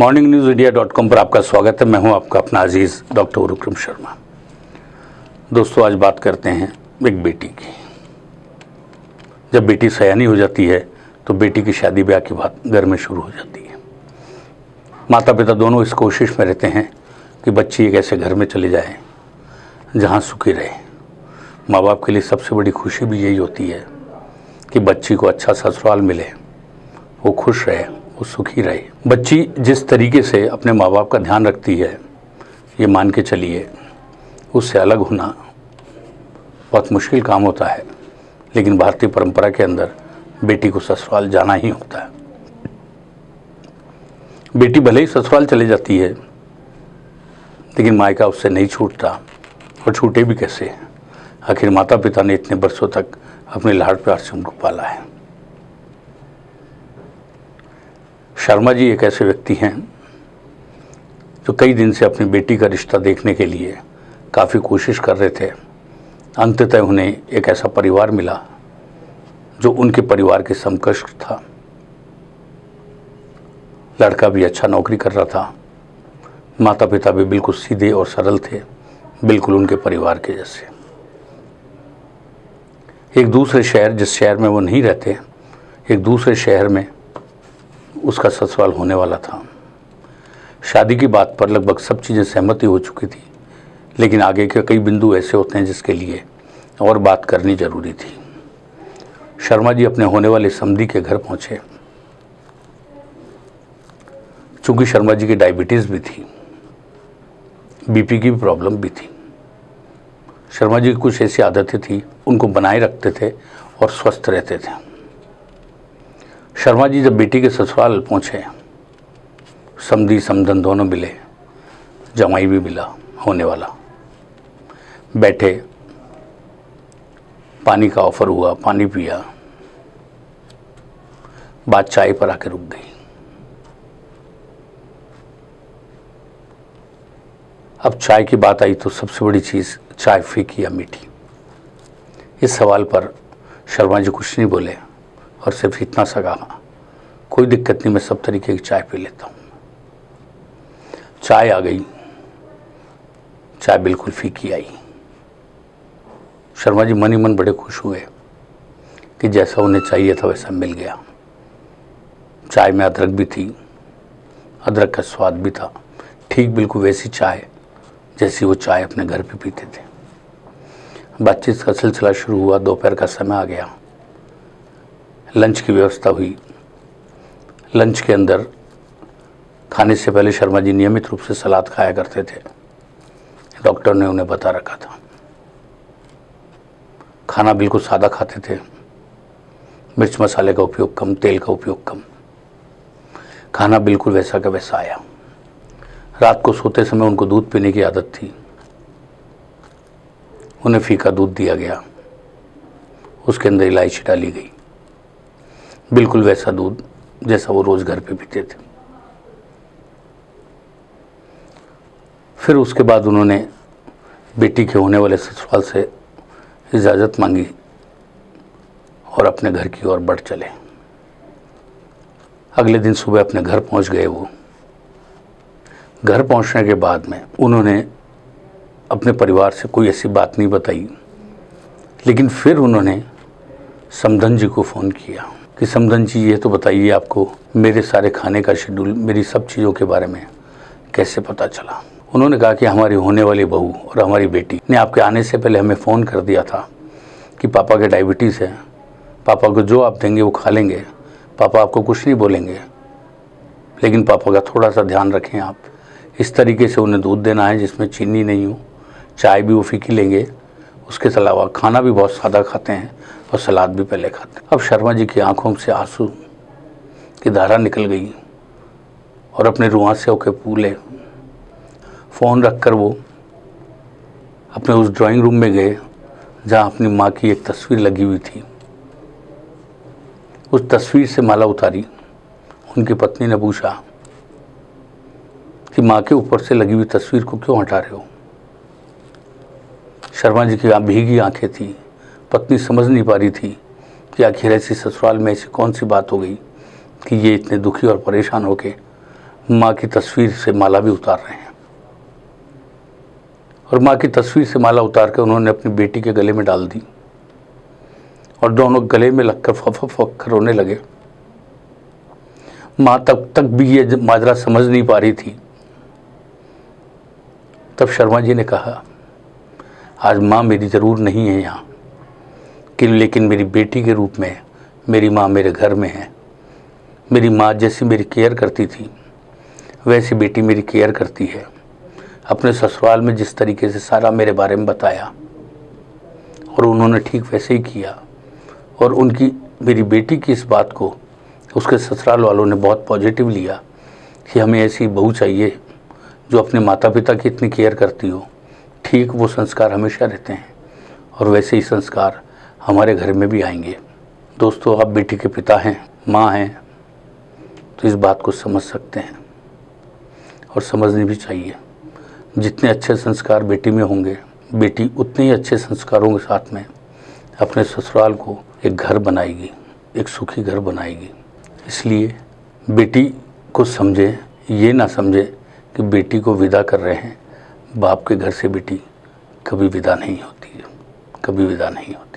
morningnews.com पर आपका स्वागत है। मैं हूं आपका अपना अजीज डॉक्टर विक्रम शर्मा। दोस्तों, आज बात करते हैं एक बेटी की। जब बेटी सयानी हो जाती है तो बेटी की शादी ब्याह की बात घर में शुरू हो जाती है। माता पिता दोनों इस कोशिश में रहते हैं कि बच्ची एक ऐसे घर में चले जाए जहां सुखी रहे। माँ बाप के लिए सबसे बड़ी खुशी भी यही होती है कि बच्ची को अच्छा ससुराल मिले, वो खुश रहे, वो सुखी रहे। बच्ची जिस तरीके से अपने माँ बाप का ध्यान रखती है, ये मान के चलिए उससे अलग होना बहुत मुश्किल काम होता है। लेकिन भारतीय परंपरा के अंदर बेटी को ससुराल जाना ही होता है। बेटी भले ही ससुराल चले जाती है, लेकिन मायका उससे नहीं छूटता, और छूटे भी कैसे। आखिर माता पिता ने इतने बरसों तक अपने लाड़ प्यार से उनको पाला है। शर्मा जी एक ऐसे व्यक्ति हैं जो कई दिन से अपनी बेटी का रिश्ता देखने के लिए काफ़ी कोशिश कर रहे थे। अंततः उन्हें एक ऐसा परिवार मिला जो उनके परिवार के समकक्ष था। लड़का भी अच्छा नौकरी कर रहा था, माता पिता भी बिल्कुल सीधे और सरल थे, बिल्कुल उनके परिवार के जैसे। एक दूसरे शहर, जिस शहर में वो नहीं रहते, एक दूसरे शहर में उसका ससुराल होने वाला था। शादी की बात पर लगभग सब चीज़ें सहमति हो चुकी थी, लेकिन आगे के कई बिंदु ऐसे होते हैं जिसके लिए और बात करनी जरूरी थी। शर्मा जी अपने होने वाले समधी के घर पहुंचे। चूंकि शर्मा जी की डायबिटीज़ भी थी, बीपी की भी प्रॉब्लम भी थी। शर्मा जी की कुछ ऐसी आदतें थी, उनको बनाए रखते थे और स्वस्थ रहते थे। शर्मा जी जब बेटी के ससुराल पहुंचे, समधी समधन दोनों मिले, जमाई भी मिला होने वाला। बैठे, पानी का ऑफर हुआ, पानी पिया, बात चाय पर आके रुक गई। अब चाय की बात आई तो सबसे बड़ी चीज़ चाय फीकी या मीठी। इस सवाल पर शर्मा जी कुछ नहीं बोले और सिर्फ इतना सा कहा, कोई दिक्कत नहीं, मैं सब तरीके की चाय पी लेता हूँ। चाय आ गई, चाय बिल्कुल फीकी आई। शर्मा जी मन ही मन बड़े खुश हुए कि जैसा उन्हें चाहिए था वैसा मिल गया। चाय में अदरक भी थी, अदरक का स्वाद भी था, ठीक बिल्कुल वैसी चाय जैसी वो चाय अपने घर पे पीते थे। बातचीत का सिलसिला शुरू हुआ। दोपहर का समय आ गया, लंच की व्यवस्था हुई। लंच के अंदर खाने से पहले शर्मा जी नियमित रूप से सलाद खाया करते थे, डॉक्टर ने उन्हें बता रखा था। खाना बिल्कुल सादा खाते थे, मिर्च मसाले का उपयोग कम, तेल का उपयोग कम। खाना बिल्कुल वैसा का वैसा आया। रात को सोते समय उनको दूध पीने की आदत थी, उन्हें फीका दूध दिया गया, उसके अंदर इलायची डाली गई, बिल्कुल वैसा दूध जैसा वो रोज घर पे पीते थे। फिर उसके बाद उन्होंने बेटी के होने वाले ससुराल से इजाज़त मांगी और अपने घर की ओर बढ़ चले। अगले दिन सुबह अपने घर पहुंच गए। वो घर पहुंचने के बाद में उन्होंने अपने परिवार से कोई ऐसी बात नहीं बताई, लेकिन फिर उन्होंने समधन जी को फ़ोन किया कि समधन जी, ये तो बताइए आपको मेरे सारे खाने का शेड्यूल, मेरी सब चीज़ों के बारे में कैसे पता चला। उन्होंने कहा कि हमारी होने वाली बहू और हमारी बेटी ने आपके आने से पहले हमें फ़ोन कर दिया था कि पापा के डायबिटीज़ है, पापा को जो आप देंगे वो खा लेंगे, पापा आपको कुछ नहीं बोलेंगे, लेकिन पापा का थोड़ा सा ध्यान रखें आप। इस तरीके से उन्हें दूध देना है जिसमें चीनी नहीं हो, चाय भी वो फीकी लेंगे, उसके अलावा खाना भी बहुत सादा खाते हैं और सलाद भी पहले खाते हैं। अब शर्मा जी की आंखों से आंसू की धारा निकल गई और अपने रुआंसे होकर फूले। फ़ोन रखकर वो अपने उस ड्राइंग रूम में गए जहाँ अपनी माँ की एक तस्वीर लगी हुई थी। उस तस्वीर से माला उतारी। उनकी पत्नी ने पूछा कि माँ के ऊपर से लगी हुई तस्वीर को क्यों हटा रहे हो। शर्मा जी की भीगी आंखें थी। पत्नी समझ नहीं पा रही थी कि आखिर ऐसी ससुराल में ऐसी कौन सी बात हो गई कि ये इतने दुखी और परेशान होके माँ की तस्वीर से माला भी उतार रहे हैं। और माँ की तस्वीर से माला उतार कर उन्होंने अपनी बेटी के गले में डाल दी और दोनों गले में लगकर फक रोने लगे। माँ तब तक भी ये माजरा समझ नहीं पा रही थी। तब शर्मा जी ने कहा, आज माँ मेरी ज़रूर नहीं है यहाँ, कि लेकिन मेरी बेटी के रूप में मेरी माँ मेरे घर में है। मेरी माँ जैसी मेरी केयर करती थी वैसी बेटी मेरी केयर करती है। अपने ससुराल में जिस तरीके से सारा मेरे बारे में बताया और उन्होंने ठीक वैसे ही किया। और उनकी मेरी बेटी की इस बात को उसके ससुराल वालों ने बहुत पॉजिटिव लिया कि हमें ऐसी बहू चाहिए जो अपने माता पिता की इतनी केयर करती हो। ठीक वो संस्कार हमेशा रहते हैं और वैसे ही संस्कार हमारे घर में भी आएंगे। दोस्तों, आप बेटी के पिता हैं, माँ हैं, तो इस बात को समझ सकते हैं और समझनी भी चाहिए। जितने अच्छे संस्कार बेटी में होंगे, बेटी उतने ही अच्छे संस्कारों के साथ में अपने ससुराल को एक घर बनाएगी, एक सुखी घर बनाएगी। इसलिए बेटी को समझे, ये ना समझे कि बेटी को विदा कर रहे हैं। बाप के घर से बेटी कभी विदा नहीं होती है, कभी विदा नहीं होती।